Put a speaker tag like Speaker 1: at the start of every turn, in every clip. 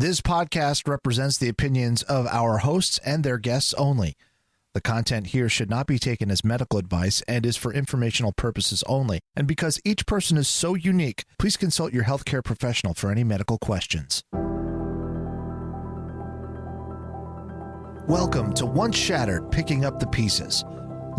Speaker 1: This podcast represents the opinions of our hosts and their guests only. The content here should not be taken as medical advice and is for informational purposes only. And because each person is so unique, please consult your healthcare professional for any medical questions. Welcome to Once Shattered, Picking Up the Pieces.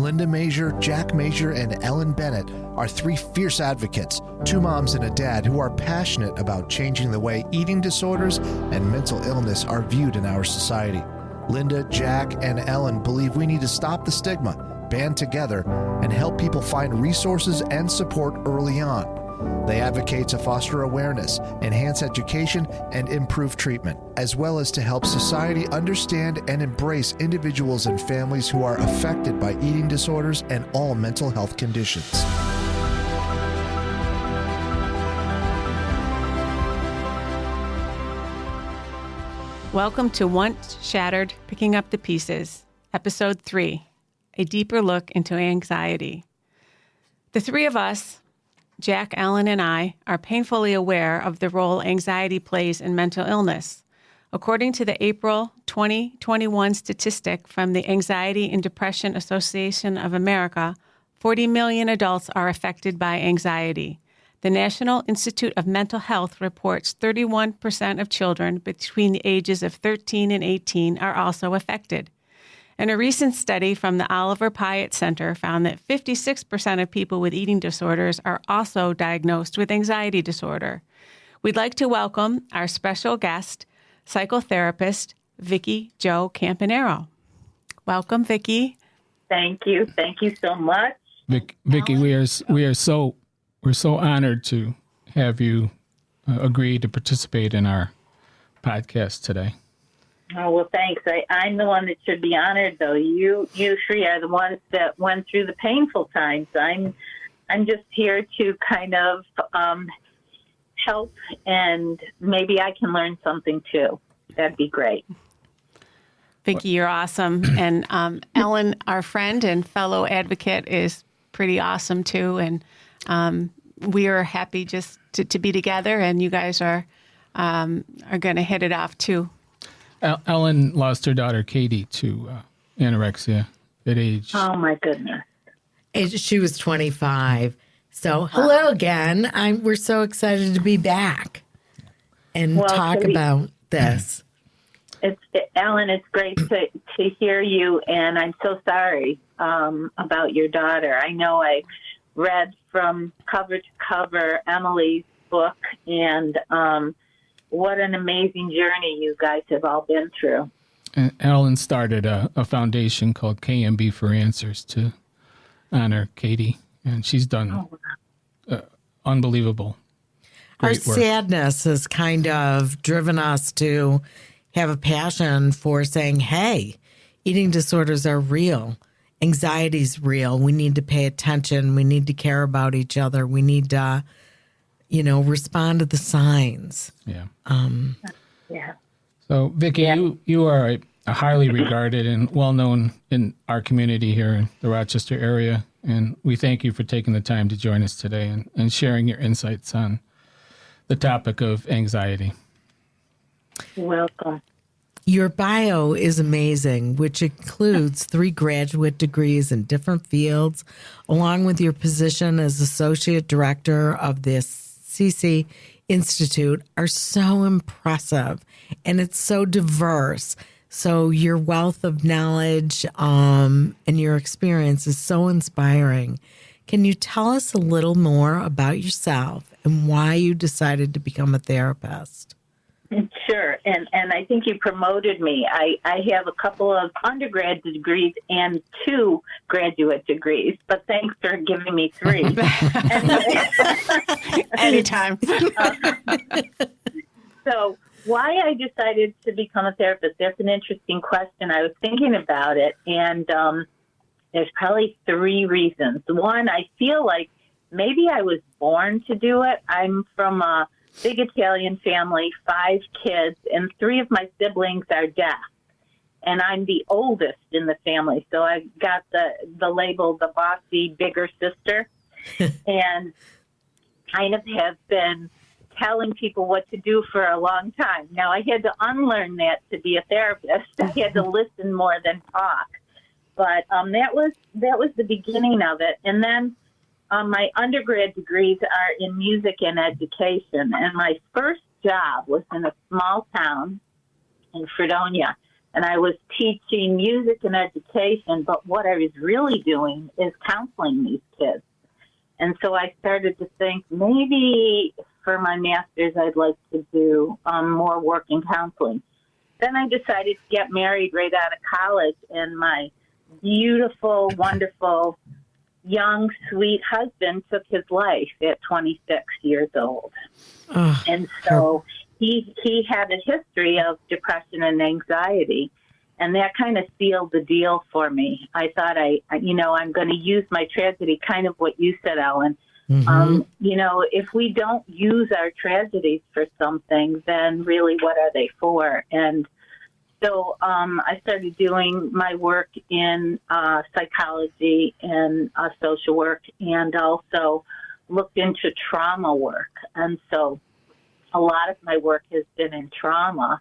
Speaker 1: Linda Major, Jack Major, and Ellen Bennett are three fierce advocates, two moms and a dad who are passionate about changing the way eating disorders and mental illness are viewed in our society. Linda, Jack, and Ellen believe we need to stop the stigma, band together, and help people find resources and support early on. They advocate to foster awareness, enhance education, and improve treatment, as well as to help society understand and embrace individuals and families who are affected by eating disorders and all mental health conditions.
Speaker 2: Welcome to Once Shattered, Picking Up the Pieces, Episode 3, a deeper look into anxiety. The three of us, Jack, Ellen, and I, are painfully aware of the role anxiety plays in mental illness. According to the April 2021 statistic from the Anxiety and Depression Association of America, 40 million adults are affected by anxiety. The National Institute of Mental Health reports 31% of children between the ages of 13 and 18 are also affected. And a recent study from the Oliver Pyatt Center found that 56% of people with eating disorders are also diagnosed with anxiety disorder. We'd like to welcome our special guest, psychotherapist, Vickijo Campanaro. Welcome, Vicki.
Speaker 3: Thank you. Thank you so much.
Speaker 4: Vicki, we're so honored to have you agree to participate in our podcast today.
Speaker 3: Oh, well, thanks. I'm the one that should be honored, though. You three are the ones that went through the painful times. I'm just here to kind of help, and maybe I can learn something, too. That'd be great.
Speaker 2: Vicki, you're awesome. And Ellen, our friend and fellow advocate, is pretty awesome, too. And we are happy just to be together, and you guys are going to hit it off, too.
Speaker 4: Ellen lost her daughter, Cathie, to anorexia at age...
Speaker 3: Oh, my goodness.
Speaker 5: She was 25. So, hello again. We're so excited to be back and talk about this.
Speaker 3: Ellen, it's great to hear you, and I'm so sorry about your daughter. I know I read from cover to cover Emilee's book, and what an amazing journey you guys have all been through.
Speaker 4: And Ellen started a foundation called KMB for Answers to honor Cathie, and she's done unbelievable great work.
Speaker 5: Sadness has kind of driven us to have a passion for saying, hey, eating disorders are real. Anxiety's real. We need to pay attention. We need to care about each other. We need to respond to the signs.
Speaker 4: Yeah.
Speaker 3: Yeah.
Speaker 4: So, Vicki, you are a highly regarded and well-known in our community here in the Rochester area, and we thank you for taking the time to join us today and sharing your insights on the topic of anxiety.
Speaker 3: Welcome.
Speaker 5: Your bio is amazing, which includes 3 graduate degrees in different fields, along with your position as Associate Director of the Assisi Institute, are so impressive, and it's so diverse. So your wealth of knowledge and your experience is so inspiring. Can you tell us a little more about yourself and why you decided to become a therapist?
Speaker 3: Sure, and I think you promoted me. I have a couple of undergrad degrees and 2 graduate degrees, but thanks for giving me 3.
Speaker 2: Anytime.
Speaker 3: So why I decided to become a therapist, that's an interesting question. I was thinking about it, and there's probably 3 reasons. One, I feel like maybe I was born to do it. I'm from a big Italian family, 5 kids, and 3 of my siblings are deaf. And I'm the oldest in the family, so I got the label, the bossy, bigger sister, and kind of have been telling people what to do for a long time. Now, I had to unlearn that to be a therapist. I had to listen more than talk. But that was the beginning of it. And then my undergrad degrees are in music and education. And my first job was in a small town in Fredonia. And I was teaching music and education, but what I was really doing is counseling these kids. And so I started to think maybe for my master's I'd like to do more work in counseling. Then I decided to get married right out of college, and my beautiful, wonderful, young, sweet husband took his life at 26 years old. And so he had a history of depression and anxiety, and that kind of sealed the deal for me. I thought I'm going to use my tragedy, kind of what you said, Ellen. If we don't use our tragedies for something, then really what are they for? And so I started doing my work in psychology and social work, and also looked into trauma work. And so a lot of my work has been in trauma,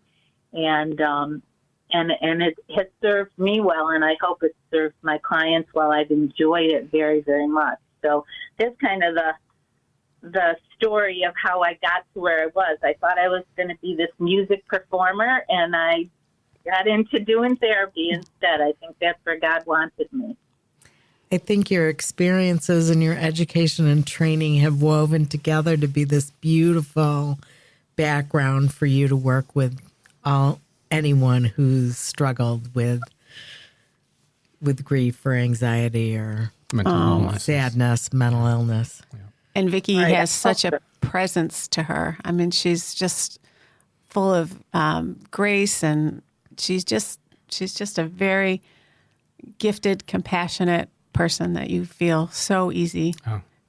Speaker 3: and it has served me well, and I hope it serves my clients well. I've enjoyed it very, very much. So that's kind of the story of how I got to where I was. I thought I was going to be this music performer, and I got into doing therapy instead. I think that's where God wanted me.
Speaker 5: I think your experiences and your education and training have woven together to be this beautiful background for you to work with anyone who's struggled with grief or anxiety or sadness, mental illness.
Speaker 4: Yeah.
Speaker 2: And Vicki has such a presence to her. I mean, she's just full of grace, and she's just a very gifted, compassionate person that you feel so easy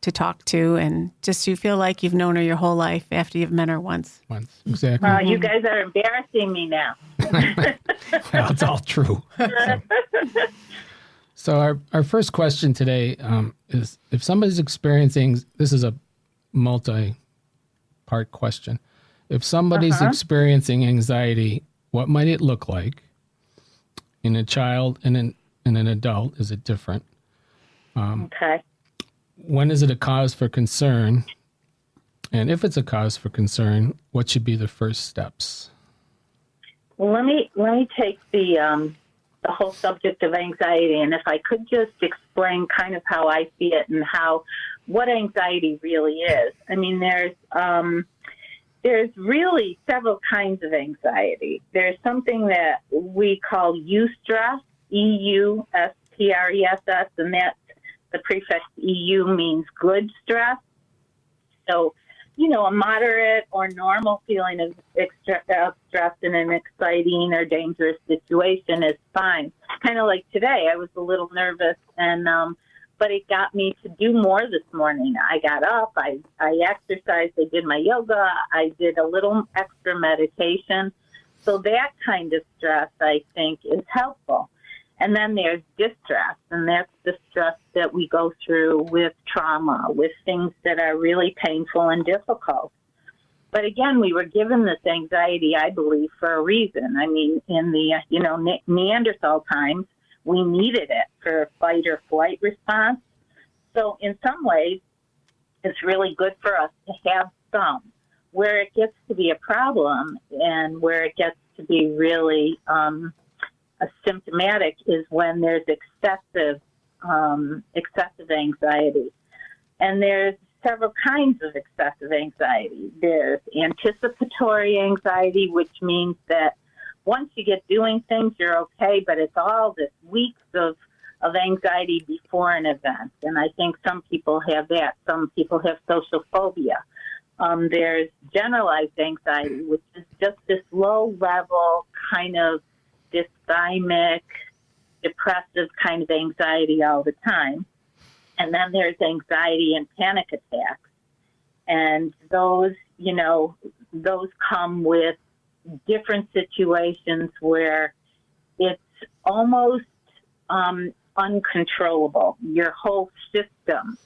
Speaker 2: to talk to, and just you feel like you've known her your whole life after you've met her once.
Speaker 4: Exactly.
Speaker 3: You guys are embarrassing me now.
Speaker 4: Well, it's all true. So our first question today is, if somebody's experiencing, this is a multi-part question. If somebody's experiencing anxiety, what might it look like in a child and in an adult? Is it different?
Speaker 3: Okay.
Speaker 4: When is it a cause for concern? And if it's a cause for concern, what should be the first steps?
Speaker 3: Well, let me take the whole subject of anxiety, and if I could just explain kind of how I see it and what anxiety really is. I mean, there's really several kinds of anxiety. There's something that we call eustress, EUSTRESS, and that's the prefix EU means good stress. So, a moderate or normal feeling of stress in an exciting or dangerous situation is fine. Kind of like today, I was a little nervous, but it got me to do more this morning. I got up, I exercised, I did my yoga, I did a little extra meditation. So that kind of stress, I think, is helpful. And then there's distress, and that's the stress that we go through with trauma, with things that are really painful and difficult. But again, we were given this anxiety, I believe, for a reason. I mean, in the Neanderthal times, we needed it for a fight or flight response. So in some ways, it's really good for us to have some. Where it gets to be a problem and where it gets to be really symptomatic is when there's excessive anxiety. And there's several kinds of excessive anxiety. There's anticipatory anxiety, which means that once you get doing things, you're okay, but it's all this weeks of anxiety before an event. And I think some people have that. Some people have social phobia. There's generalized anxiety, which is just this low-level kind of dysthymic, depressive kind of anxiety all the time. And then there's anxiety and panic attacks. And those come with different situations where it's almost uncontrollable. Your whole system,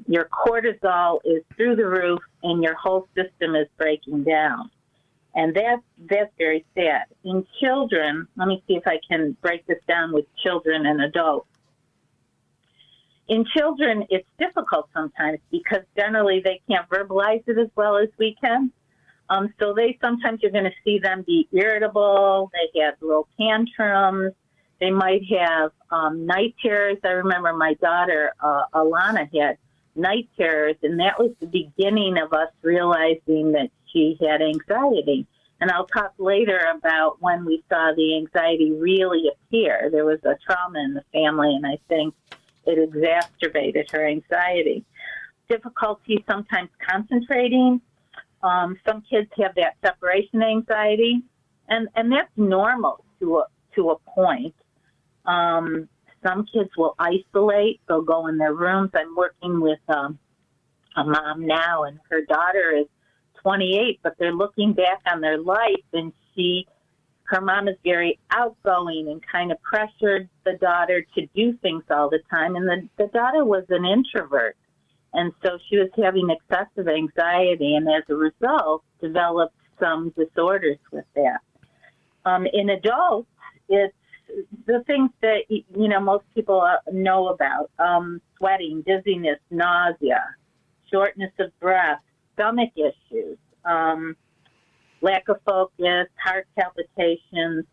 Speaker 3: your cortisol is through the roof, and your whole system is breaking down. And that's very sad. In children, let me see if I can break this down with children and adults. In children, it's difficult sometimes because generally they can't verbalize it as well as we can. So sometimes you're going to see them be irritable. They have little tantrums. They might have night terrors. I remember my daughter, Alana, had night terrors, and that was the beginning of us realizing that she had anxiety. And I'll talk later about when we saw the anxiety really appear. There was a trauma in the family, and I think it exacerbated her anxiety. Difficulty sometimes concentrating. Some kids have that separation anxiety, and that's normal to a point. Some kids will isolate. They'll go in their rooms. I'm working with a mom now, and her daughter is 28, but they're looking back on their life, and her mom is very outgoing and kind of pressured the daughter to do things all the time. And the daughter was an introvert. And so she was having excessive anxiety, and as a result, developed some disorders with that. In adults, it's the things that, most people know about, sweating, dizziness, nausea, shortness of breath, stomach issues, lack of focus, heart palpitations,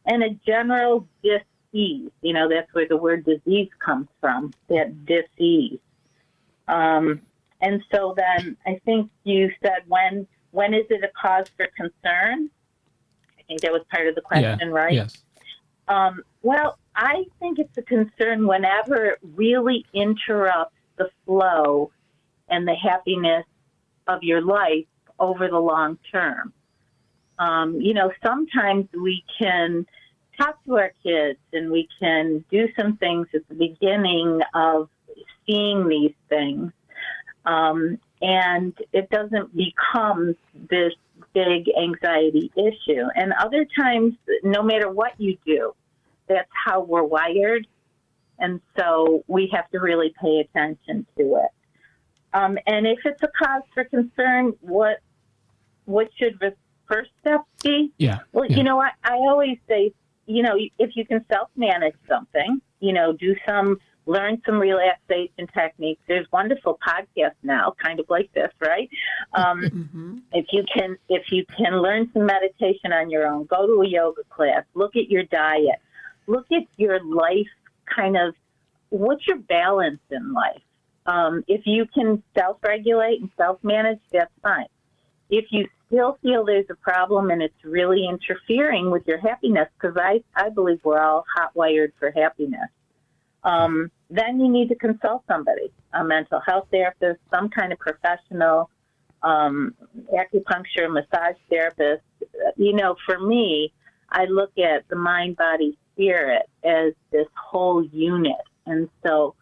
Speaker 3: and a general dis-ease. That's where the word disease comes from, that dis-ease. And so then I think you said, when is it a cause for concern? I think that was part of the question, right?
Speaker 4: Yes.
Speaker 3: Well, I think it's a concern whenever it really interrupts the flow and the happiness of your life over the long term. Sometimes we can talk to our kids and we can do some things at the beginning of seeing these things, and it doesn't become this big anxiety issue. And other times, no matter what you do, that's how we're wired, and so we have to really pay attention to it. And if it's a cause for concern, what should the first step be?
Speaker 4: Yeah.
Speaker 3: Well,
Speaker 4: yeah.
Speaker 3: I always say, if you can self-manage something, learn some relaxation techniques. There's wonderful podcasts now, kind of like this, right? If you can learn some meditation on your own, go to a yoga class, look at your diet, look at your life, kind of what's your balance in life. If you can self-regulate and self-manage, that's fine. If you still feel there's a problem and it's really interfering with your happiness, because I believe we're all hot-wired for happiness, then you need to consult somebody, a mental health therapist, some kind of professional, acupuncture, massage therapist. For me, I look at the mind, body, spirit as this whole unit. And so,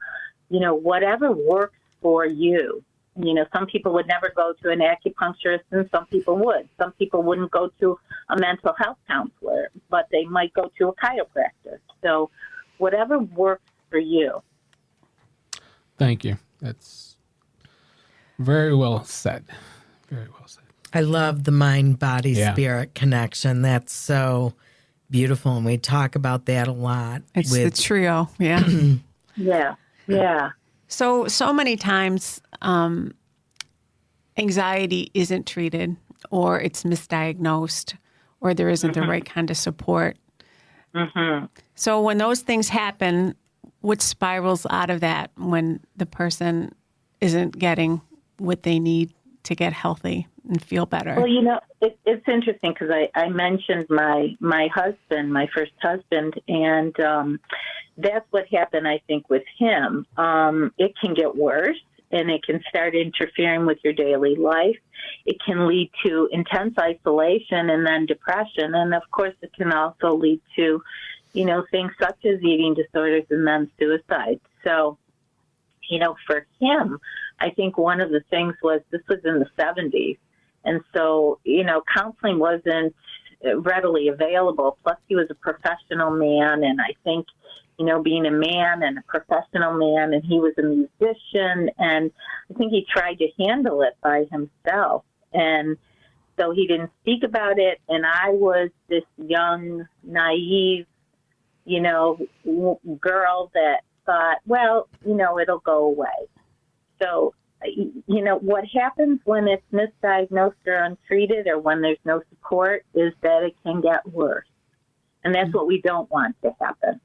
Speaker 3: whatever works for you. Some people would never go to an acupuncturist, and some people would. Some people wouldn't go to a mental health counselor, but they might go to a chiropractor. So whatever works for you.
Speaker 4: Thank you. That's very well said. Very well said.
Speaker 5: I love the mind, body, spirit connection. That's so beautiful. And we talk about that a lot.
Speaker 2: It's the trio. Yeah.
Speaker 3: Yeah. Yeah.
Speaker 2: So many times anxiety isn't treated, or it's misdiagnosed, or there isn't the right kind of support. So when those things happen, what spirals out of that when the person isn't getting what they need to get healthy and feel better?
Speaker 3: Well, it's interesting because I mentioned my husband, my first husband, and that's what happened, I think, with him. It can get worse, and it can start interfering with your daily life. It can lead to intense isolation and then depression, and, of course, it can also lead to, things such as eating disorders and then suicide. So, for him, I think one of the things was this was in the 70s, and so, counseling wasn't readily available. Plus, he was a professional man, and I think being a man and a professional man, and he was a musician, and I think he tried to handle it by himself. And so he didn't speak about it, and I was this young, naive, girl that thought, well, it'll go away. So, what happens when it's misdiagnosed or untreated or when there's no support is that it can get worse. And that's what we don't want to happen.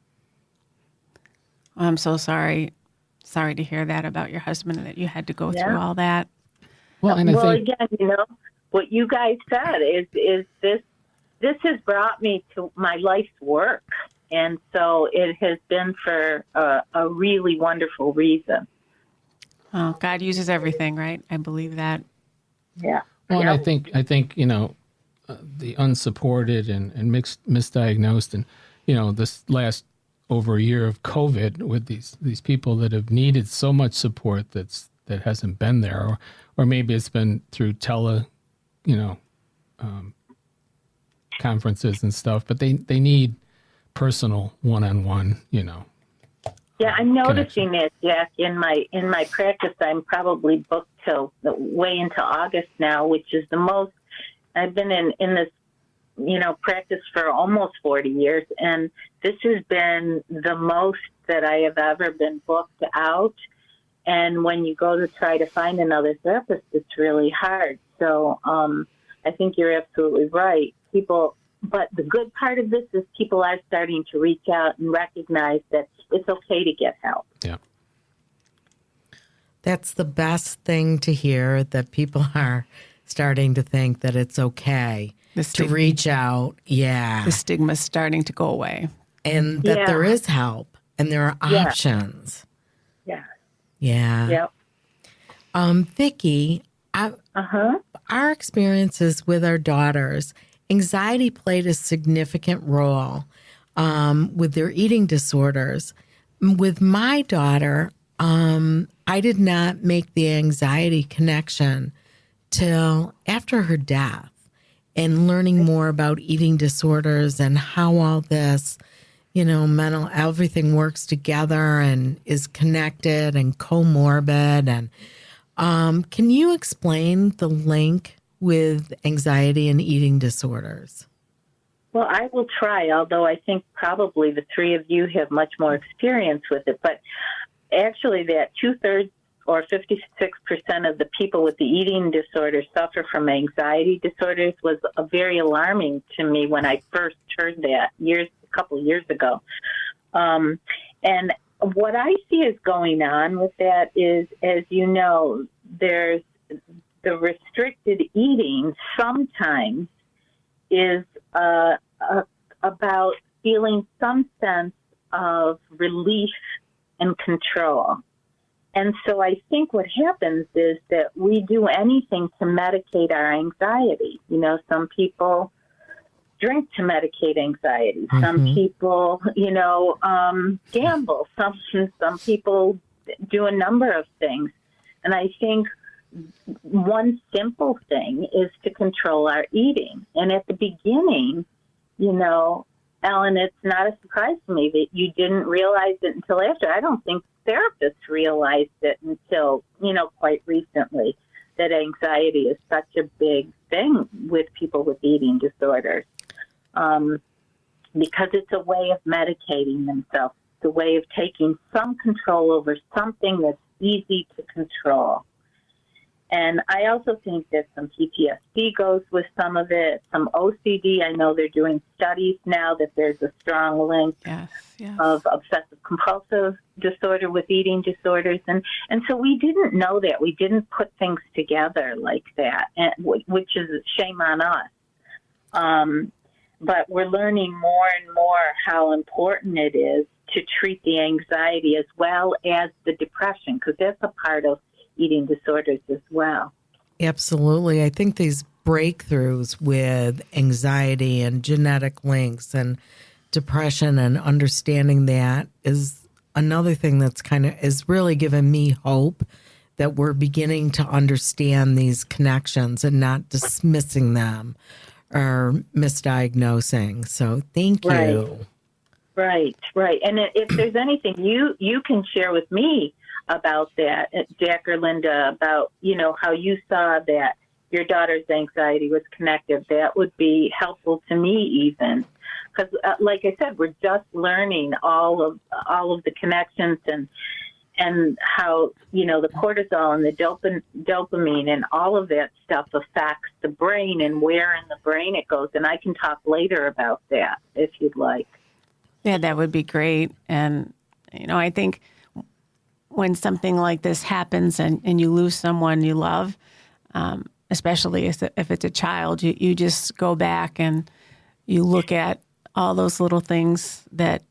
Speaker 2: I'm so sorry. Sorry to hear that about your husband and that you had to go through all that.
Speaker 4: Well, and I think,
Speaker 3: again, what you guys said is this has brought me to my life's work. And so it has been for a really wonderful reason.
Speaker 2: Oh, God uses everything, right? I believe that.
Speaker 3: Yeah.
Speaker 4: well, and I think the unsupported and misdiagnosed, and this last over a year of COVID with these people that have needed so much support that hasn't been there, or maybe it's been through conferences and stuff, but they need personal one-on-one,
Speaker 3: Yeah, I'm noticing that, Jack. In my practice, I'm probably booked till way into August now, which is the most. I've been in this, practice for almost 40 years, and this has been the most that I have ever been booked out. And when you go to try to find another therapist, it's really hard. So I think you're absolutely right. But the good part of this is people are starting to reach out and recognize that it's okay to get help.
Speaker 4: Yeah.
Speaker 5: That's the best thing to hear, that people are starting to think that it's okay to reach out. Yeah.
Speaker 2: The stigma's starting to go away.
Speaker 5: And that there is help and there are options.
Speaker 3: Yeah.
Speaker 5: Yeah.
Speaker 3: Yep.
Speaker 5: Vicki, our experiences with our daughters, anxiety played a significant role with their eating disorders. With my daughter, I did not make the anxiety connection till after her death, and learning more about eating disorders and how all this, mental, everything works together and is connected and comorbid. And can you explain the link with anxiety and eating disorders?
Speaker 3: Well, I will try, although I think probably the three of you have much more experience with it. But actually that 2/3 or 56% of the people with the eating disorder suffer from anxiety disorders was very alarming to me when I first heard that a couple of years ago. And what I see is going on with that is, as you know, there's the restricted eating sometimes is about feeling some sense of relief and control. And so I think what happens is that we do anything to medicate our anxiety. Some people drink to medicate anxiety. Mm-hmm. Some people, gamble. Some people do a number of things. And I think one simple thing is to control our eating. And at the beginning, Ellen, it's not a surprise to me that you didn't realize it until after. I don't think therapists realized it until, quite recently, that anxiety is such a big thing with people with eating disorders. Because it's a way of medicating themselves. It's a way of taking some control over something that's easy to control. And I also think that some PTSD goes with some of it, some OCD. I know they're doing studies now that there's a strong link of obsessive-compulsive disorder with eating disorders. And so we didn't know that. We didn't put things together like that, which is a shame on us. But we're learning more and more how important it is to treat the anxiety as well as the depression, because that's a part of eating disorders as well.
Speaker 5: Absolutely. I think these breakthroughs with anxiety and genetic links and depression and understanding that is another thing that's is really given me hope that we're beginning to understand these connections and not dismissing them or misdiagnosing. So thank you.
Speaker 3: Right. And if there's anything you can share with me about that, Jack or Linda, about, how you saw that your daughter's anxiety was connected, that would be helpful to me even. Because, like I said, we're just learning all of the connections and how, the cortisol and the dopamine and all of that stuff affects the brain and where in the brain it goes. And I can talk later about that if you'd like.
Speaker 2: Yeah, that would be great. And, I think when something like this happens and you lose someone you love, especially if it's a child, you just go back and you look at all those little things that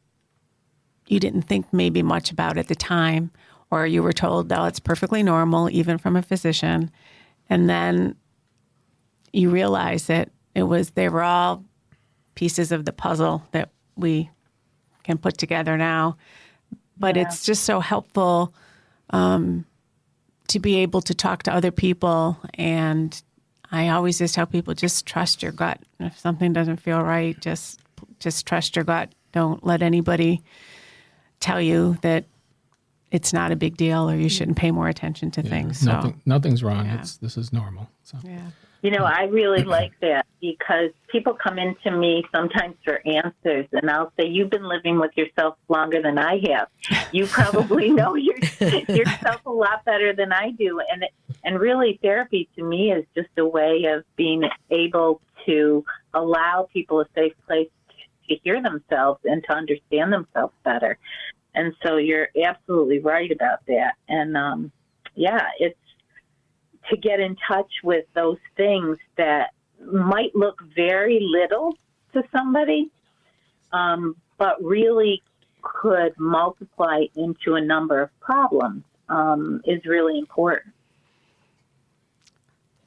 Speaker 2: you didn't think maybe much about at the time, or you were told, oh, it's perfectly normal, even from a physician. And then you realize that they were all pieces of the puzzle that we can put together now. But it's just so helpful to be able to talk to other people. And I always just tell people, just trust your gut. If something doesn't feel right, just trust your gut. Don't let anybody tell you that it's not a big deal or you shouldn't pay more attention to things.
Speaker 4: Nothing's wrong. This is normal. So.
Speaker 2: Yeah.
Speaker 3: I really like that because people come into me sometimes for answers, and I'll say, you've been living with yourself longer than I have. You probably know yourself a lot better than I do. And really, therapy to me is just a way of being able to allow people a safe place to hear themselves and to understand themselves better. And so you're absolutely right about that. And, it's to get in touch with those things that might look very little to somebody, but really could multiply into a number of problems is really important.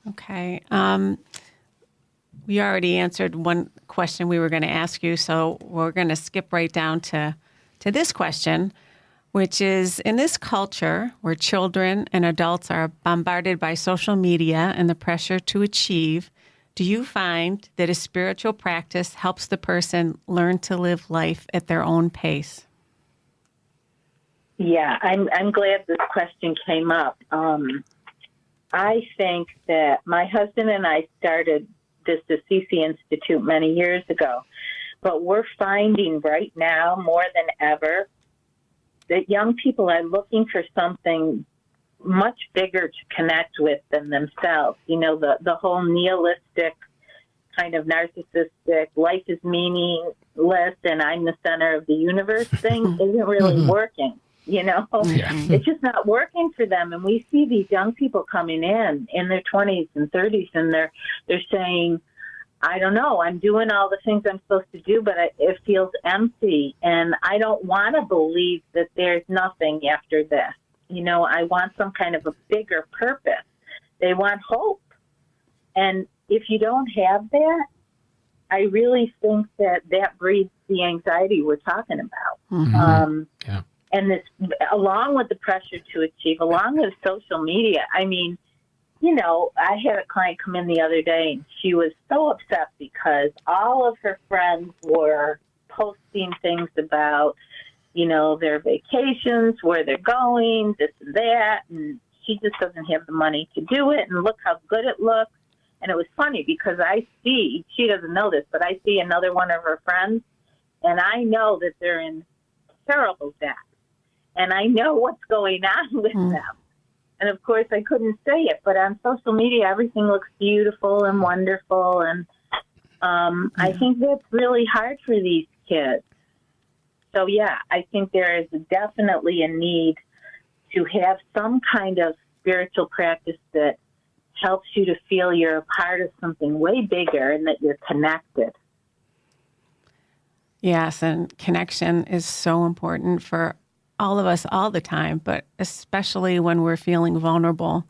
Speaker 2: Okay. We already answered one question we were going to ask you, so we're going to skip right down to this question, which is, in this culture where children and adults are bombarded by social media and the pressure to achieve, do you find that a spiritual practice helps the person learn to live life at their own pace?
Speaker 3: Yeah, I'm glad this question came up. I think that my husband and I started this Assisi Institute many years ago, but we're finding right now more than ever that young people are looking for something much bigger to connect with than themselves. The whole nihilistic kind of narcissistic, life is meaningless and I'm the center of the universe thing isn't really working. It's just not working for them. And we see these young people coming in their 20s and 30s, and they're saying, I don't know, I'm doing all the things I'm supposed to do, but it feels empty. And I don't want to believe that there's nothing after this. I want some kind of a bigger purpose. They want hope. And if you don't have that, I really think that breeds the anxiety we're talking about.
Speaker 4: Mm-hmm.
Speaker 3: And this, along with the pressure to achieve, along with social media, I had a client come in the other day, and she was so upset because all of her friends were posting things about, their vacations, where they're going, this and that, and she just doesn't have the money to do it, and look how good it looks. And it was funny because she doesn't know this, but I see another one of her friends, and I know that they're in terrible debt. And I know what's going on with them. And, of course, I couldn't say it, but on social media, everything looks beautiful and wonderful. And I think that's really hard for these kids. So, I think there is definitely a need to have some kind of spiritual practice that helps you to feel you're a part of something way bigger and that you're connected.
Speaker 2: Yes, and connection is so important for all of us all the time, but especially when we're feeling vulnerable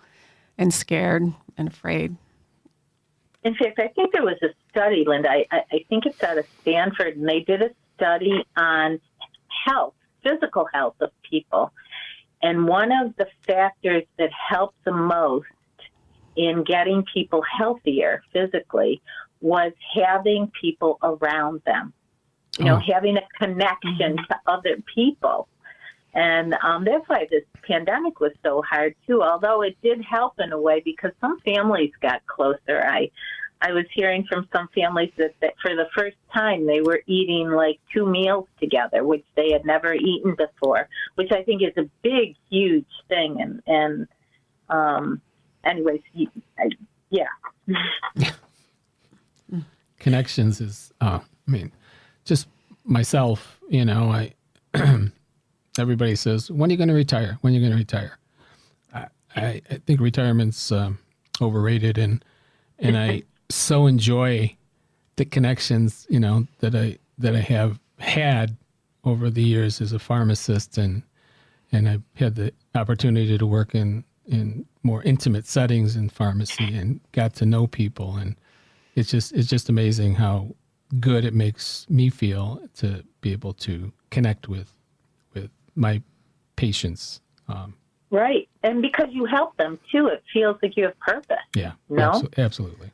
Speaker 2: and scared and afraid.
Speaker 3: In fact, I think there was a study, Linda, I think it's out of Stanford, and they did a study on health, physical health of people. And one of the factors that helped the most in getting people healthier physically was having people around them. having a connection to other people. And that's why this pandemic was so hard, too, although it did help in a way because some families got closer. I was hearing from some families that for the first time they were eating like 2 meals together, which they had never eaten before, which I think is a big, huge thing. And anyways, yeah.
Speaker 4: Connections is, just myself, everybody says, when are you going to retire? When are you going to retire? I think retirement's overrated, and I so enjoy the connections, that I have had over the years as a pharmacist, and I've had the opportunity to work in more intimate settings in pharmacy and got to know people, and it's just amazing how good it makes me feel to be able to connect with my patients.
Speaker 3: Right. And because you help them too, it feels like you have purpose.
Speaker 4: Yeah.
Speaker 3: No?
Speaker 4: Absolutely.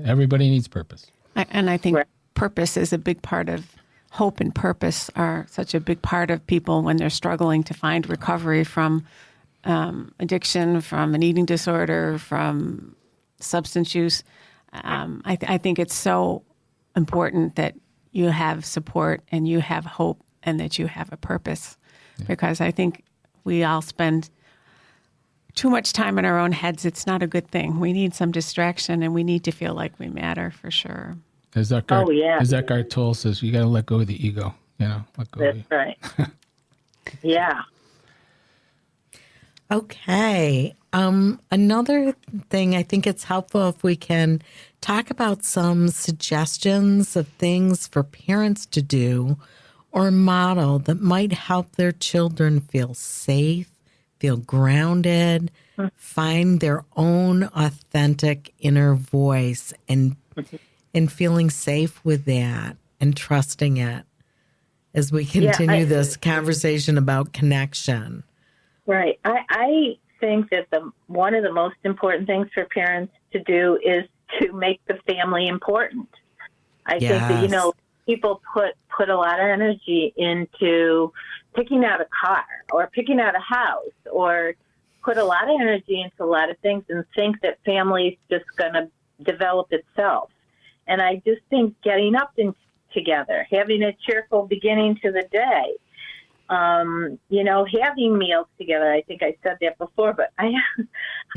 Speaker 4: Everybody needs purpose.
Speaker 2: And I think purpose is a big part of hope, and purpose are such a big part of people when they're struggling to find recovery from addiction, from an eating disorder, from substance use. I think it's so important that you have support and you have hope and that you have a purpose, because I think we all spend too much time in our own heads. It's not a good thing. We need some distraction, and we need to feel like we matter for sure.
Speaker 4: As Eckhart Tolle says, you got to let go of the ego. Let go.
Speaker 3: That's right. Yeah.
Speaker 5: Okay. Another thing, I think it's helpful if we can talk about some suggestions of things for parents to do or model that might help their children feel safe, feel grounded, find their own authentic inner voice, and feeling safe with that and trusting it as we continue this conversation about connection.
Speaker 3: Right. I think that one of the most important things for parents to do is to make the family important. I think that, people put a lot of energy into picking out a car or picking out a house, or put a lot of energy into a lot of things and think that family's just going to develop itself. And I just think getting up together, having a cheerful beginning to the day, having meals together. I think I said that before, but I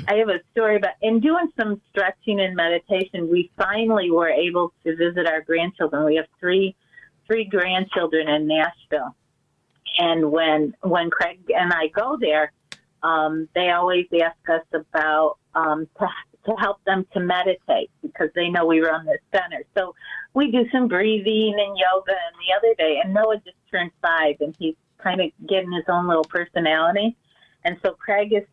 Speaker 3: have a story about, in doing some stretching and meditation, we finally were able to visit our grandchildren. We have three grandchildren in Nashville. And when Craig and I go there, they always ask us about, to help them to meditate, because they know we run this center. So we do some breathing and yoga. And the other day, and Noah just turned 5, and he's kind of getting his own little personality. And so Craig is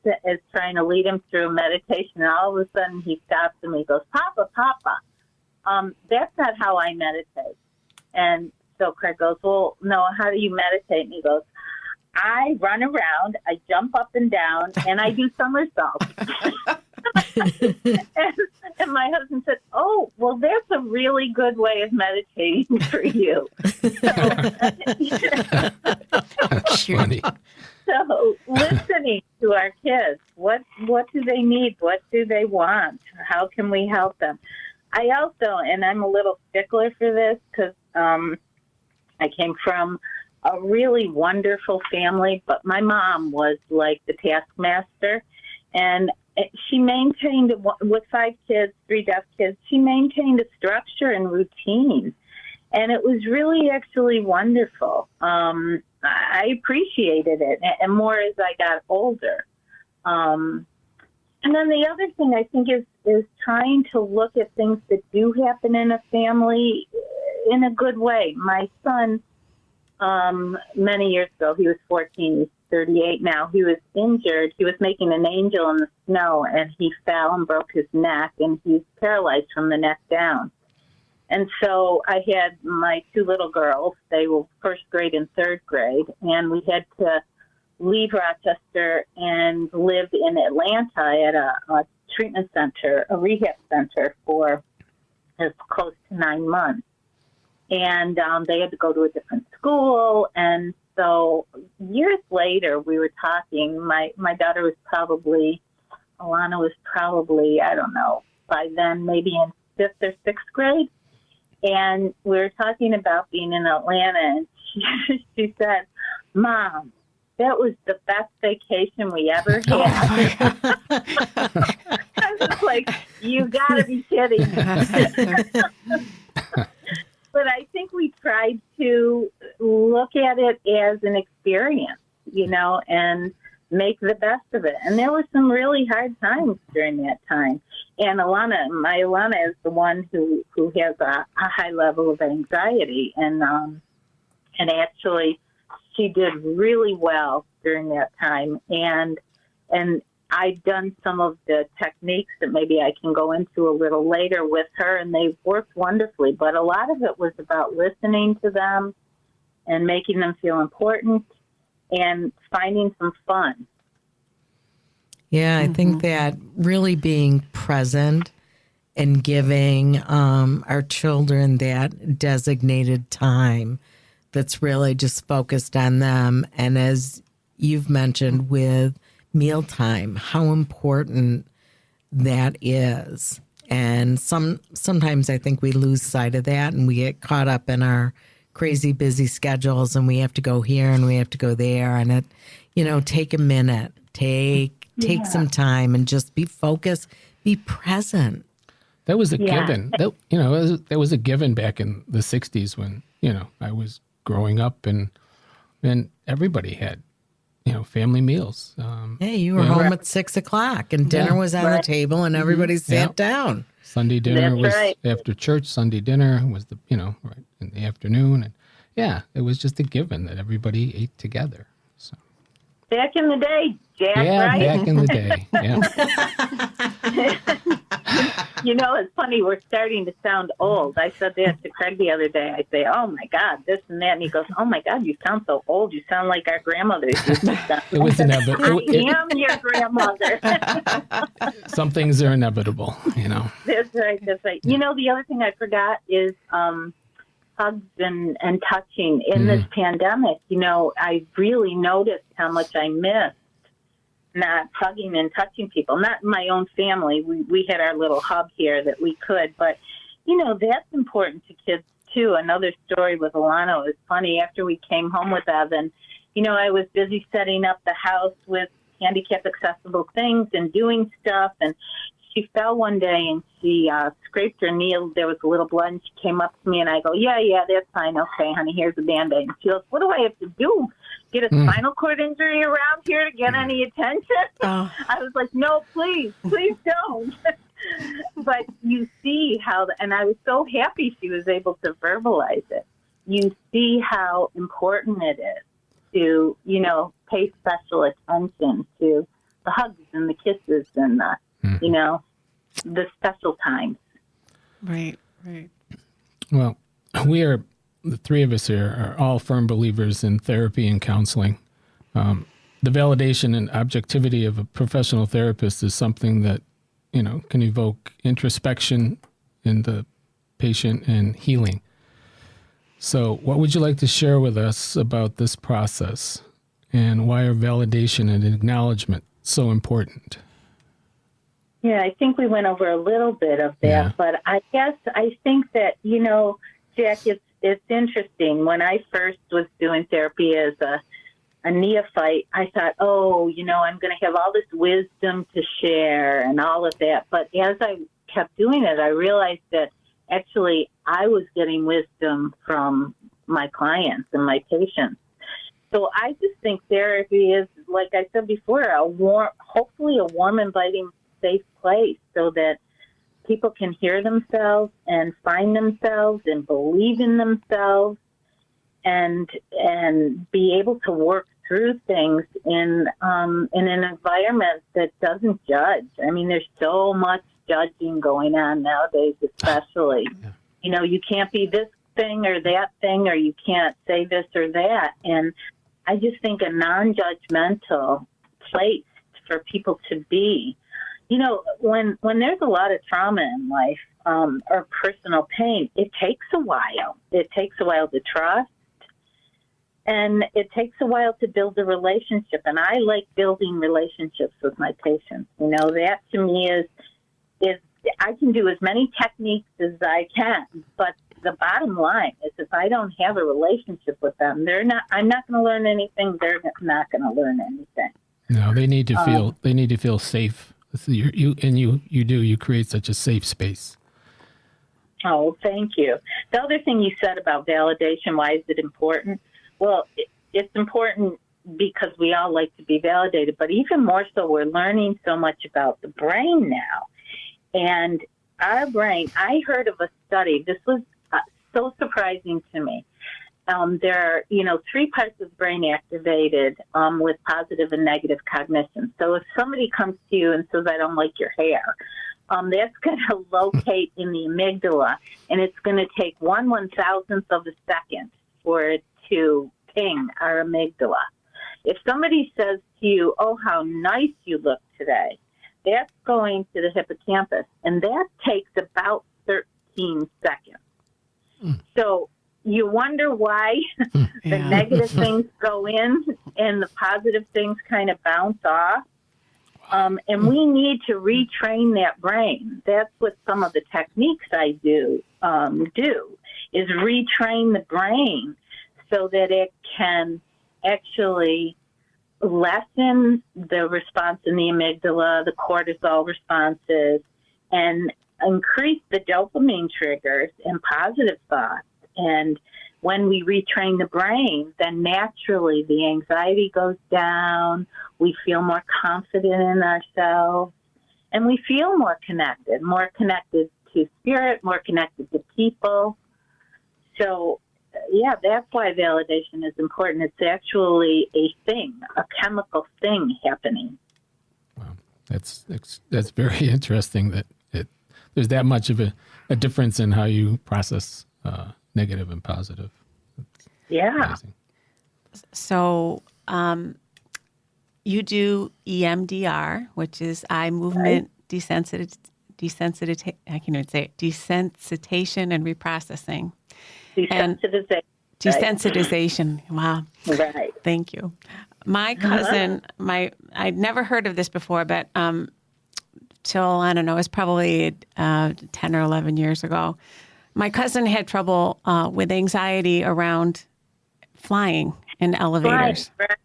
Speaker 3: trying to lead him through meditation. And all of a sudden he stops and he goes, Papa, that's not how I meditate. And so Craig goes, well, Noah, how do you meditate? And he goes, I run around, I jump up and down, and I do somersaults. and my husband said, oh, well, that's a really good way of meditating for you.
Speaker 4: That's funny.
Speaker 3: So listening to our kids, what do they need? What do they want? How can we help them? I also, and I'm a little stickler for this, because I came from a really wonderful family, but my mom was like the taskmaster, and she maintained, with 5 kids, 3 deaf kids, she maintained a structure and routine, and it was really actually wonderful. I appreciated it, and more as I got older. And then the other thing I think is trying to look at things that do happen in a family in a good way. My son, many years ago, he was 14, he's 38 now, he was injured. He was making an angel in the snow, and he fell and broke his neck, and he's paralyzed from the neck down. And so I had my 2 little girls. They were first grade and third grade, and we had to leave Rochester and live in Atlanta at a treatment center, a rehab center, for close to 9 months. and they had to go to a different school. And so years later, we were talking. My daughter was probably, Alana was probably, I don't know, by then maybe in 5th or 6th grade. And we were talking about being in Atlanta, and she said, "Mom, that was the best vacation we ever had." I was like, "You gotta be kidding." But I think we tried to look at it as an experience, and make the best of it. And there were some really hard times during that time. And my Alana is the one who has a high level of anxiety. And actually, she did really well during that time. And I've done some of the techniques that maybe I can go into a little later with her, and they've worked wonderfully. But a lot of it was about listening to them and making them feel important and finding some fun.
Speaker 5: Yeah, I think that really being present and giving our children that designated time that's really just focused on them. And as you've mentioned with mealtime, how important that is. And sometimes I think we lose sight of that, and we get caught up in our crazy busy schedules, and we have to go here and we have to go there. And take a minute, take some time and just be focused, be present.
Speaker 4: That was a given. That was a given back in the 60s when, I was growing up, and everybody had, family meals.
Speaker 5: Hey, you were home at 6 o'clock and dinner was on the table and everybody sat down.
Speaker 4: Sunday dinner
Speaker 3: That's
Speaker 4: was
Speaker 3: right.
Speaker 4: after church. Sunday dinner was right in the afternoon. And it was just a given that everybody ate together. So.
Speaker 3: Back in the day, Jack, right?
Speaker 4: Back in the day. Yeah.
Speaker 3: It's funny. We're starting to sound old. I said that to Craig the other day. I say, "Oh my God, this and that," and he goes, "Oh my God, you sound so old. You sound like our grandmothers used to sound."
Speaker 4: It was inevitable.
Speaker 3: I am your grandmother.
Speaker 4: Some things are inevitable,
Speaker 3: That's right. That's right. The other thing I forgot is hugs and touching in this pandemic. I really noticed how much I missed not hugging and touching people. Not in my own family. We had our little hub here that we could, but that's important to kids too. Another story with Alana was funny. After we came home with Evan, I was busy setting up the house with handicap accessible things and doing stuff, and she fell one day and she scraped her knee. There was a little blood, and she came up to me, and I go, yeah, that's fine. Okay, honey, here's a Band-Aid. And she goes, what do I have to do? Get a spinal cord injury around here to get any attention? I was like, no, please don't. But you see how, and I was so happy she was able to verbalize it. You see how important it is to, pay special attention to the hugs and the kisses and the, the special times.
Speaker 2: Right.
Speaker 4: Well, the three of us here are all firm believers in therapy and counseling. The validation and objectivity of a professional therapist is something that, can evoke introspection in the patient and healing. So what would you like to share with us about this process, and why are validation and acknowledgement so important?
Speaker 3: Yeah, I think we went over a little bit of that, but I think that, Jack, it's interesting. When I first was doing therapy as a neophyte, I thought, I'm going to have all this wisdom to share and all of that. But as I kept doing it, I realized that actually I was getting wisdom from my clients and my patients. So I just think therapy is, like I said before, hopefully a warm, inviting, safe place so that people can hear themselves and find themselves and believe in themselves and be able to work through things in an environment that doesn't judge. I mean, there's so much judging going on nowadays, especially. You can't be this thing or that thing, or you can't say this or that. And I just think a non-judgmental place for people to be when there's a lot of trauma in life or personal pain, it takes a while. It takes a while to trust, and it takes a while to build a relationship. And I like building relationships with my patients. That to me is I can do as many techniques as I can, but the bottom line is if I don't have a relationship with them, I'm not going to learn anything. They're not going to learn anything.
Speaker 4: No, they need to feel. They need to feel safe. You create such a safe space.
Speaker 3: Oh, thank you. The other thing you said about validation, why is it important? Well, it's important because we all like to be validated, but even more so, we're learning so much about the brain now. And our brain, I heard of a study, this was so surprising to me. There are, 3 parts of the brain activated with positive and negative cognition. So if somebody comes to you and says, I don't like your hair, that's going to locate in the amygdala, and it's going to take 1/1000th of a second for it to ping our amygdala. If somebody says to you, oh, how nice you look today, that's going to the hippocampus, and that takes about 13 seconds. So you wonder why the negative things go in and the positive things kind of bounce off. And we need to retrain that brain. That's what some of the techniques I do is retrain the brain so that it can actually lessen the response in the amygdala, the cortisol responses, and increase the dopamine triggers and positive thoughts. And when we retrain the brain, then naturally the anxiety goes down, we feel more confident in ourselves, and we feel more connected to spirit, more connected to people. So, that's why validation is important. It's actually a thing, a chemical thing happening.
Speaker 4: Wow, that's very interesting that there's that much of a difference in how you process negative and positive.
Speaker 3: Yeah.
Speaker 4: Amazing.
Speaker 2: So you do EMDR, which is eye movement desensitization. I can't even say it. Desensitization and reprocessing.
Speaker 3: Desensitization.
Speaker 2: Desensitization. Wow.
Speaker 3: Right.
Speaker 2: Thank you. My cousin, I'd never heard of this before, but till, I don't know, it was probably 10 or 11 years ago. My cousin had trouble with anxiety around flying in elevators.
Speaker 3: Right.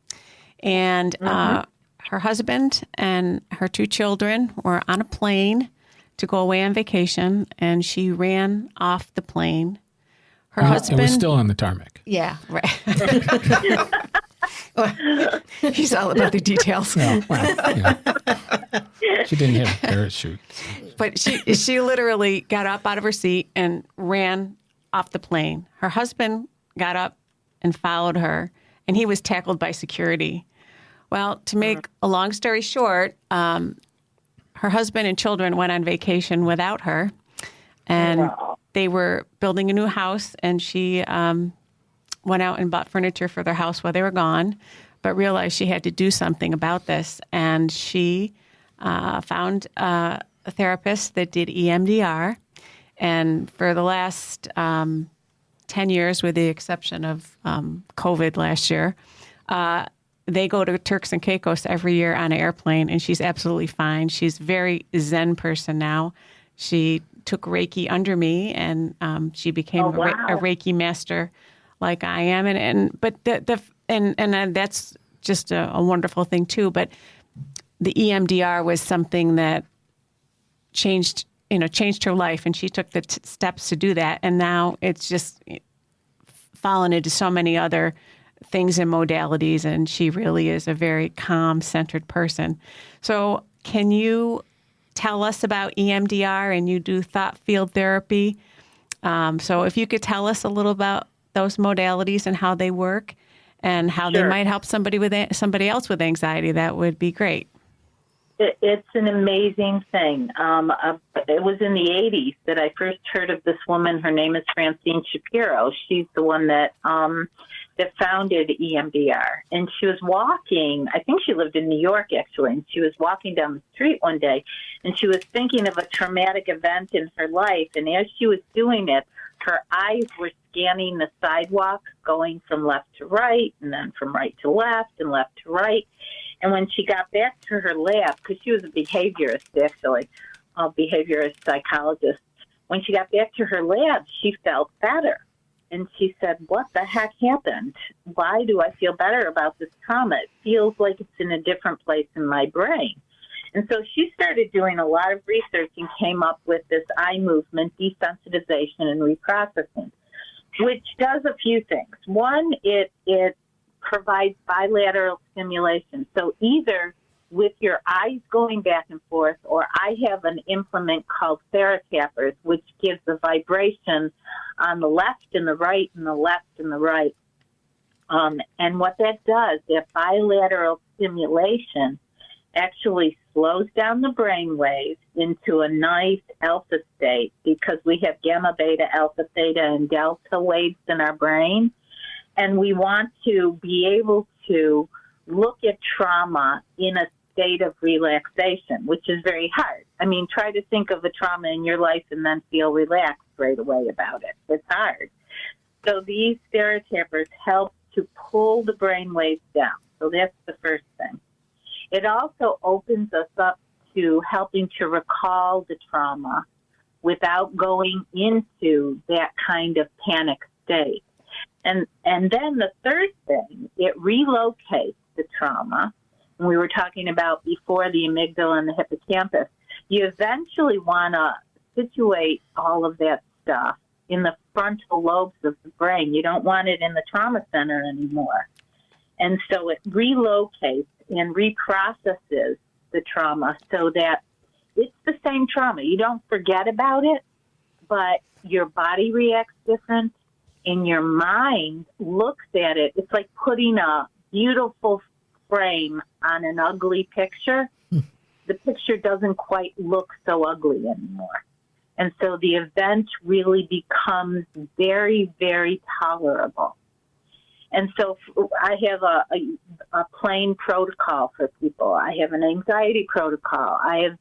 Speaker 2: And her husband and her 2 children were on a plane to go away on vacation, and she ran off the plane. Her husband...
Speaker 4: It was still on the tarmac.
Speaker 2: Yeah, right. He's all about the details.
Speaker 4: No, she didn't have a parachute.
Speaker 2: But she literally got up out of her seat and ran off the plane. Her husband got up and followed her, and he was tackled by security. Well, to make a long story short, her husband and children went on vacation without her, and they were building a new house, and she went out and bought furniture for their house while they were gone, but realized she had to do something about this. And she found a therapist that did EMDR. And for the last 10 years, with the exception of COVID last year, they go to Turks and Caicos every year on an airplane, and she's absolutely fine. She's a very Zen person now. She took Reiki under me, and she became a Reiki master like I am. But that's just a wonderful thing too. But the EMDR was something that changed her life, and she took the steps to do that. And now it's just fallen into so many other things and modalities, and she really is a very calm, centered person. So can you tell us about EMDR? And you do thought field therapy. So if you could tell us a little about those modalities and how they work and how they might help somebody else with anxiety, that would be great.
Speaker 3: It's an amazing thing. It was in the 80s that I first heard of this woman. Her name is Francine Shapiro. She's the one that that founded EMDR. And she was walking, I think she lived in New York actually, and she was walking down the street one day, and she was thinking of a traumatic event in her life. And as she was doing it, her eyes were scanning the sidewalk, going from left to right, and then from right to left, and left to right. And when she got back to her lab, because she was a behaviorist actually, a behaviorist psychologist, when she got back to her lab, she felt better. And she said, what the heck happened? Why do I feel better about this trauma? It feels like it's in a different place in my brain. And so she started doing a lot of research and came up with this eye movement, desensitization, and reprocessing, which does a few things. One, it provides bilateral stimulation. So either with your eyes going back and forth, or I have an implement called TheraTappers, which gives a vibration on the left and the right and the left and the right. And what that does, that bilateral stimulation actually slows down the brain waves into a nice alpha state, because we have gamma, beta, alpha, theta, and delta waves in our brain. And we want to be able to look at trauma in a state of relaxation, which is very hard. I mean, try to think of a trauma in your life and then feel relaxed right away about it. It's hard. So these TheraTappers help to pull the brain waves down. So that's the first thing. It also opens us up to helping to recall the trauma without going into that kind of panic state. And then the third thing, it relocates the trauma. And we were talking about before the amygdala and the hippocampus. You eventually want to situate all of that stuff in the frontal lobes of the brain. You don't want it in the trauma center anymore. And so it relocates and reprocesses the trauma so that it's the same trauma. You don't forget about it, but your body reacts different and your mind looks at it. It's like putting a beautiful frame on an ugly picture. The picture doesn't quite look so ugly anymore. And so the event really becomes very, very tolerable. And so I have a plain protocol for people. I have an anxiety protocol. I have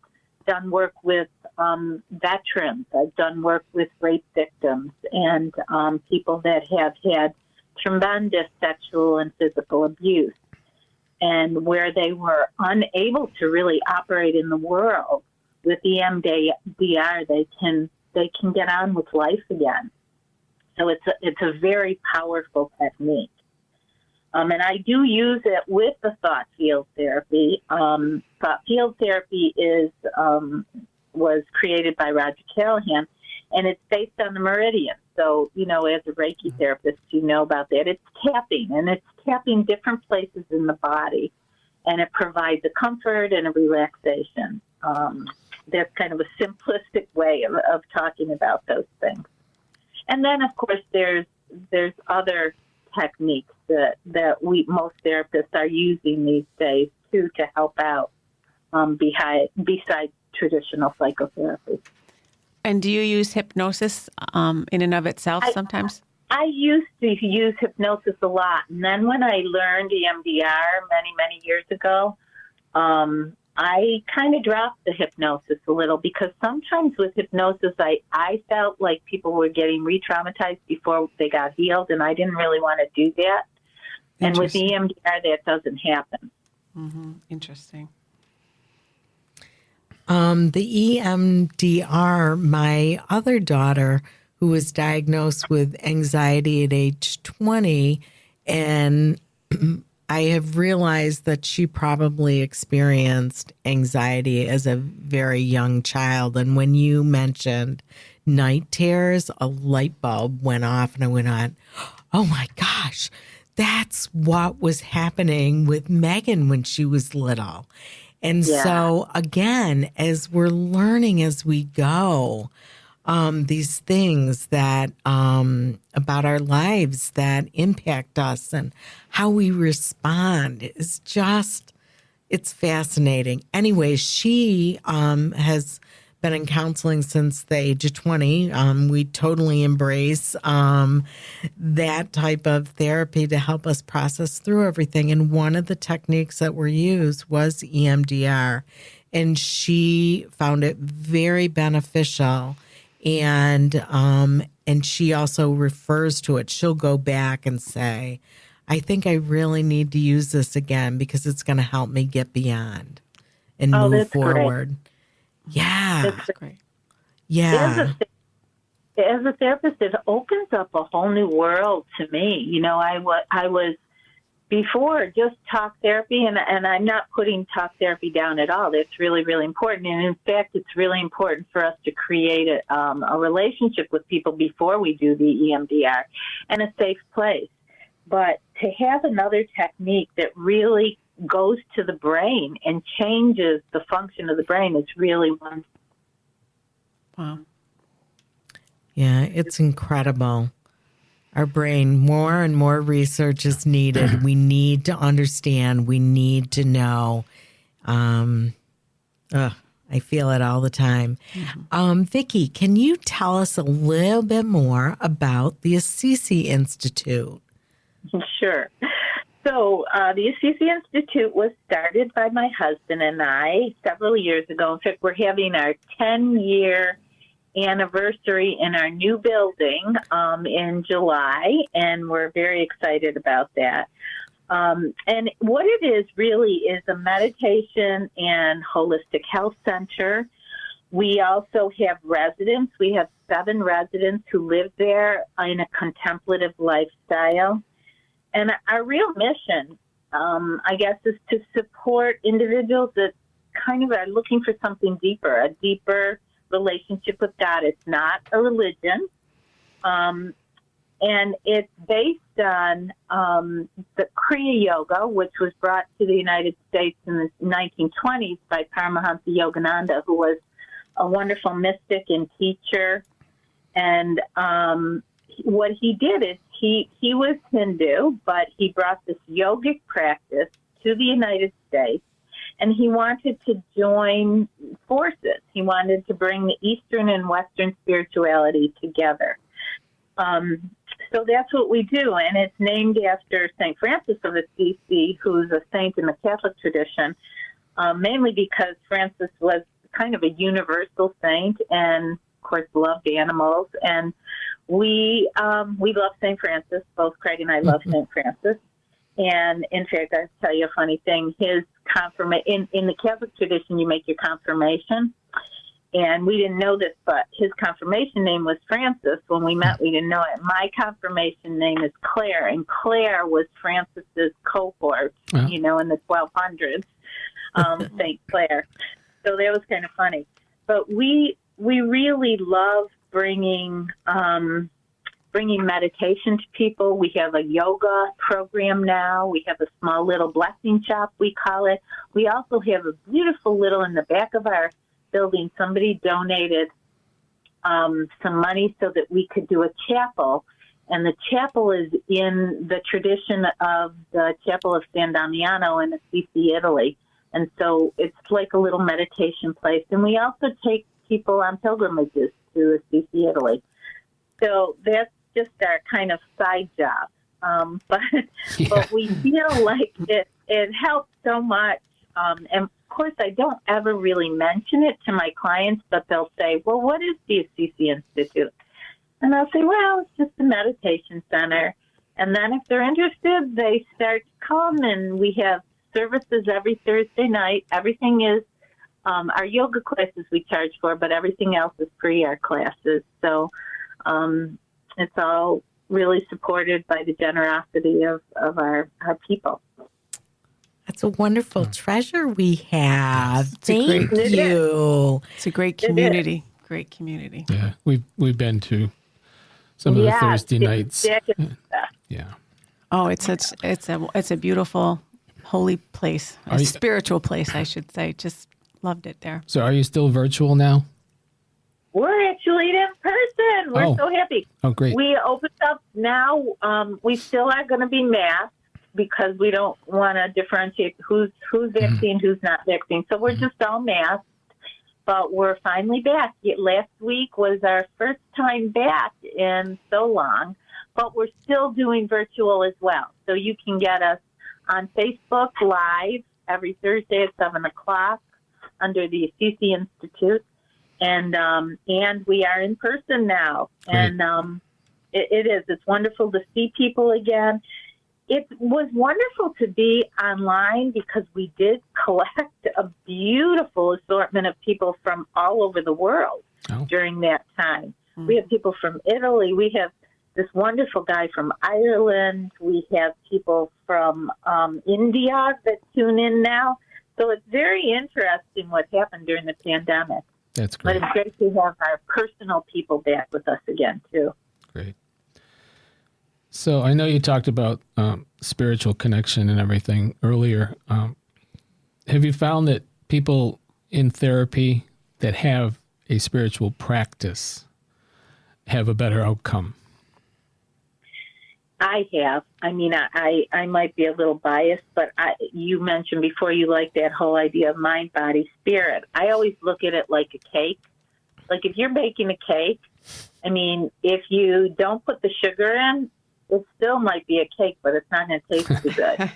Speaker 3: done work with veterans. I've done work with rape victims and people that have had tremendous sexual and physical abuse, and where they were unable to really operate in the world. With EMDR, they can get on with life again. So it's a very powerful technique. And I do use it with the thought field therapy. Thought field therapy was created by Roger Callahan, and it's based on the meridian. So, as a Reiki therapist, you know about that. It's tapping, and it's tapping different places in the body, and it provides a comfort and a relaxation. That's kind of a simplistic way of talking about those things. And then, of course, there's other techniques that most therapists are using these days too to help out besides traditional psychotherapy.
Speaker 2: And do you use hypnosis in and of itself sometimes?
Speaker 3: I used to use hypnosis a lot, and then when I learned EMDR many years ago, I kind of dropped the hypnosis a little, because sometimes with hypnosis, I felt like people were getting re-traumatized before they got healed, and I didn't really want to do that. And with EMDR, that doesn't happen.
Speaker 2: Mm-hmm. Interesting.
Speaker 5: The EMDR, my other daughter, who was diagnosed with anxiety at age 20, and I have realized that she probably experienced anxiety as a very young child. And when you mentioned night terrors, a light bulb went off, and I went on, oh my gosh, that's what was happening with Megan when she was little. And so, again, as we're learning as we go, these things that about our lives that impact us and how we respond is just, it's fascinating. Anyway, she has been in counseling since the age of 20. We totally embrace that type of therapy to help us process through everything. And one of the techniques that were used was EMDR. And she found it very beneficial. And she also refers to it. She'll go back and say, I think I really need to use this again because it's going to help me get beyond and move forward.
Speaker 3: Great.
Speaker 5: Yeah.
Speaker 3: That's
Speaker 2: Great.
Speaker 5: Yeah.
Speaker 3: As a therapist, it opens up a whole new world to me. You know, I was before just talk therapy, and I'm not putting talk therapy down at all. It's really, really important. And in fact, it's really important for us to create a relationship with people before we do the EMDR and a safe place. But to have another technique that really goes to the brain and changes the function of the brain is really wonderful.
Speaker 2: Wow.
Speaker 5: Yeah, it's incredible. Our brain, more and more research is needed. We need to understand. We need to know. I feel it all the time. Mm-hmm. Vicki, can you tell us a little bit more about the Assisi Institute?
Speaker 3: Sure. So the Assisi Institute was started by my husband and I several years ago. In fact, we're having our 10-year anniversary in our new building in July, and we're very excited about that. And what it is really is a meditation and holistic health center. We also have residents. We have 7 residents who live there in a contemplative lifestyle. And our real mission, I guess, is to support individuals that kind of are looking for something deeper, a deeper relationship with God. It's not a religion. And it's based on the Kriya Yoga, which was brought to the United States in the 1920s by Paramahansa Yogananda, who was a wonderful mystic and teacher. And what he did is he was Hindu, but he brought this yogic practice to the United States, and he wanted to join forces. He wanted to bring the Eastern and Western spirituality together. So that's what we do, and it's named after St. Francis of Assisi, who's a saint in the Catholic tradition, mainly because Francis was kind of a universal saint and, of course, loved animals. And we love St. Francis. Both Craig and I love St. Francis. And, in fact, I'll tell you a funny thing. His in the Catholic tradition, you make your confirmation. And we didn't know this, but his confirmation name was Francis. When we met, we didn't know it. My confirmation name is Claire, and Claire was Francis's cohort, in the 1200s, St. Claire. So that was kind of funny. But we really love bringing meditation to people. We have a yoga program now. We have a small little blessing shop, we call it. We also have a beautiful little, in the back of our building, somebody donated some money so that we could do a chapel. And the chapel is in the tradition of the Chapel of San Damiano in Assisi, Italy. And so it's like a little meditation place. And we also take people on pilgrimages to Assisi, Italy. So that's just our kind of side job. But we feel like it helps so much. And of course, I don't ever really mention it to my clients, but they'll say, well, what is the Assisi Institute? And I'll say, well, it's just a meditation center. And then if they're interested, they start to come, and we have services every Thursday night. Everything is, our yoga classes we charge for, but everything else is free, our classes. So it's all really supported by the generosity of our people.
Speaker 5: That's a wonderful treasure we have. Thank you.
Speaker 2: It's a great community. Great community.
Speaker 4: Yeah, we've been to some of the Thursday nights. Yeah.
Speaker 2: Oh, it's a beautiful, holy place, spiritual place, I should say. Just loved it there.
Speaker 4: So, are you still virtual now?
Speaker 3: We're actually in person. We're so happy.
Speaker 4: Oh, great.
Speaker 3: We opened up now. We still are going to be masked, because we don't want to differentiate who's vaccinated, who's not vaccinated. So we're just all masked. but we're finally back. Last week was our first time back in so long, but we're still doing virtual as well. So you can get us on Facebook Live every Thursday at 7 o'clock under the Assisi Institute. And we are in person now.
Speaker 4: Great.
Speaker 3: And it is. It's wonderful to see people again. It was wonderful to be online because we did collect a beautiful assortment of people from all over the world during that time. Mm-hmm. We have people from Italy. We have this wonderful guy from Ireland. We have people from India that tune in now. So it's very interesting what happened during the pandemic.
Speaker 4: That's great.
Speaker 3: But it's great to have our personal people back with us again, too.
Speaker 4: Great. So I know you talked about spiritual connection and everything earlier. Have you found that people in therapy that have a spiritual practice have a better outcome?
Speaker 3: I have. I mean, I might be a little biased, but you mentioned before you like that whole idea of mind, body, spirit. I always look at it like a cake. Like if you're baking a cake, I mean, if you don't put the sugar in, it still might be a cake, but it's not going to taste too good.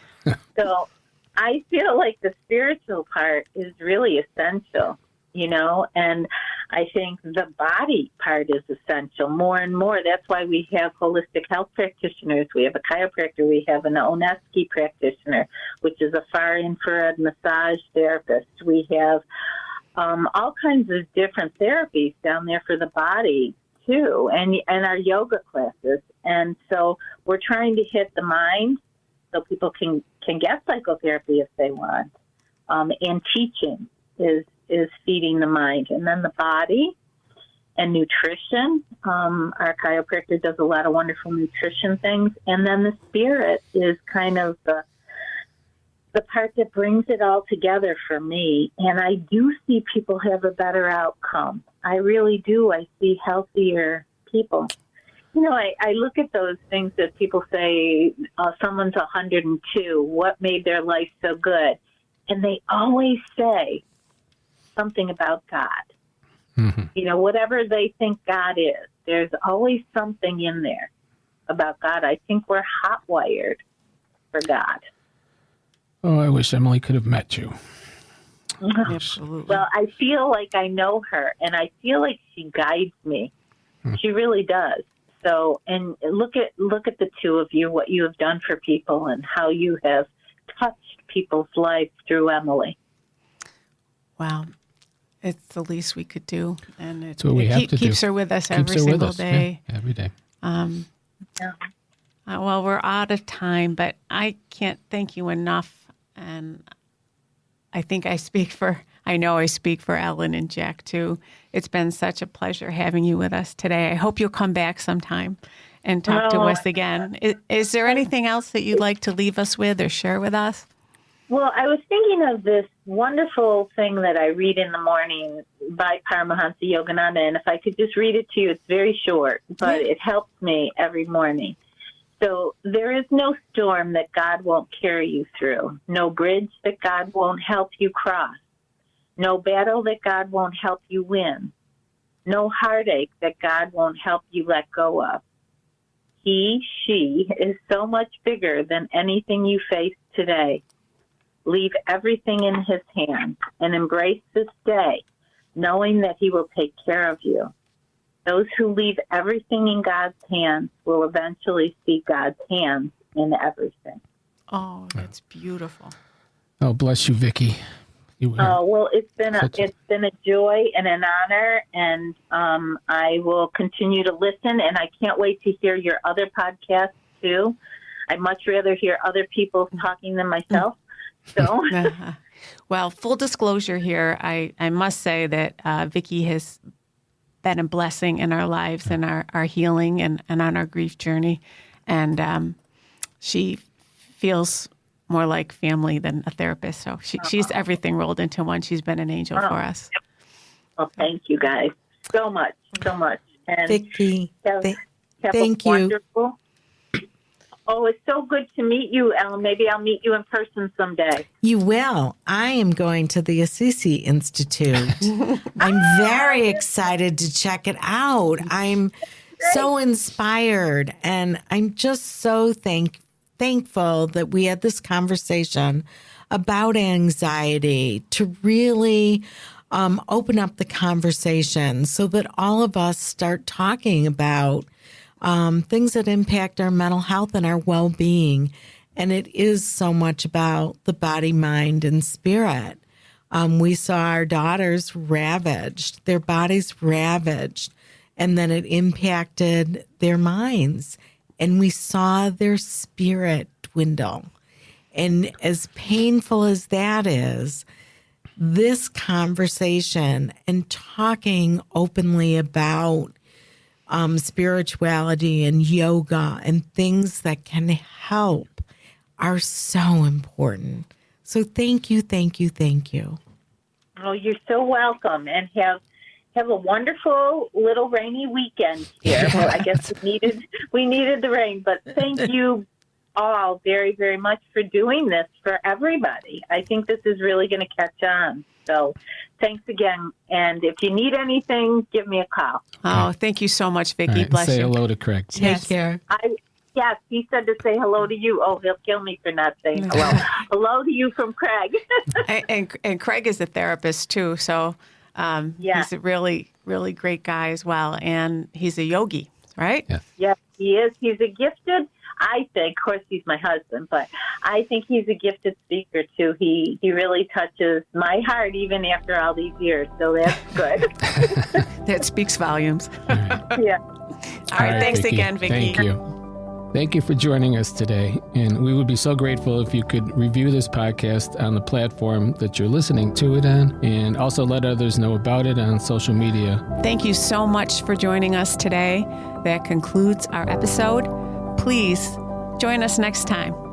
Speaker 3: So I feel like the spiritual part is really essential, you know, and I think the body part is essential more and more. That's why we have holistic health practitioners. We have a chiropractor. We have an oneonone practitioner, which is a far infrared massage therapist. We have all kinds of different therapies down there for the body too, and our yoga classes. And so we're trying to hit the mind so people can get psychotherapy if they want. And teaching is feeding the mind. And then the body and nutrition. Our chiropractor does a lot of wonderful nutrition things. And then the spirit is kind of the part that brings it all together for me. And I do see people have a better outcome. I really do. I see healthier people. You know, I look at those things that people say, someone's 102, what made their life so good? And they always say something about God. Mm-hmm. You know, whatever they think God is, there's always something in there about God. I think we're hot-wired for God.
Speaker 4: Oh, I wish Emilee could have met you.
Speaker 2: Absolutely.
Speaker 3: Well, I feel like I know her, and I feel like she guides me. She really does. So, and look at the two of you, what you have done for people and how you have touched people's lives through Emilee.
Speaker 2: Wow. It's the least we could do. And it keeps her with us every single day.
Speaker 4: Yeah, every day.
Speaker 2: Well, we're out of time, but I can't thank you enough. And I think I know I speak for Ellen and Jack too. It's been such a pleasure having you with us today. I hope you'll come back sometime and talk to us again. Is there anything else that you'd like to leave us with or share with us?
Speaker 3: Well, I was thinking of this wonderful thing that I read in the morning by Paramahansa Yogananda, and if I could just read it to you, it's very short, but it helps me every morning. So there is no storm that God won't carry you through, no bridge that God won't help you cross, no battle that God won't help you win, no heartache that God won't help you let go of. He, she is so much bigger than anything you face today. Leave everything in his hands and embrace this day, knowing that he will take care of you. Those who leave everything in God's hands will eventually see God's hands in everything.
Speaker 2: Oh, that's beautiful.
Speaker 4: Oh, bless you, Vicki.
Speaker 3: Well, it's been a joy and an honor, and I will continue to listen, and I can't wait to hear your other podcasts too. I'd much rather hear other people talking than myself. So,
Speaker 2: well, full disclosure here, I must say that Vicki has been a blessing in our lives and our healing and on our grief journey. And she feels more like family than a therapist. So she's everything rolled into one. She's been an angel for us.
Speaker 3: Well, thank you guys so much. And
Speaker 5: Vicki,
Speaker 3: have
Speaker 5: thank
Speaker 3: a
Speaker 5: you.
Speaker 3: wonderful Oh, it's so good to meet you, Ellen. Maybe I'll meet you in person someday.
Speaker 5: You will. I am going to the Assisi Institute. I'm very excited to check it out. I'm so inspired, and I'm just so thankful that we had this conversation about anxiety to really open up the conversation so that all of us start talking about things that impact our mental health and our well-being. And it is so much about the body, mind, and spirit. We saw our daughters ravaged, their bodies ravaged, and then it impacted their minds. And we saw their spirit dwindle. And as painful as that is, this conversation and talking openly about spirituality and yoga and things that can help are so important. So thank you, thank you, thank you.
Speaker 3: Oh, you're so welcome, and have a wonderful little rainy weekend here. Well, I guess we needed the rain, but thank you all very, very much for doing this for everybody. I think this is really going to catch on. So thanks again. And if you need anything, give me a call.
Speaker 2: Oh, thank you so much, Vicki.
Speaker 4: Right,
Speaker 2: Bless
Speaker 4: say
Speaker 2: you.
Speaker 4: hello to Craig.
Speaker 5: Take care.
Speaker 3: Yes, he said to say hello to you. Oh, he'll kill me for not saying hello. Hello to you from Craig.
Speaker 2: and Craig is a therapist too, so he's a really, really great guy as well. And he's a yogi, right?
Speaker 3: Yes, he is. He's a gifted, I think, of course he's my husband, but I think he's a gifted speaker too. He really touches my heart even after all these years, so that's good.
Speaker 2: That speaks volumes.
Speaker 4: All right.
Speaker 3: Yeah.
Speaker 2: All right, thanks
Speaker 4: Vicki.
Speaker 2: again, Vicki.
Speaker 4: Thank you. Thank you for joining us today. And we would be so grateful if you could review this podcast on the platform that you're listening to it on, and also let others know about it on social media.
Speaker 2: Thank you so much for joining us today. That concludes our episode. Please join us next time.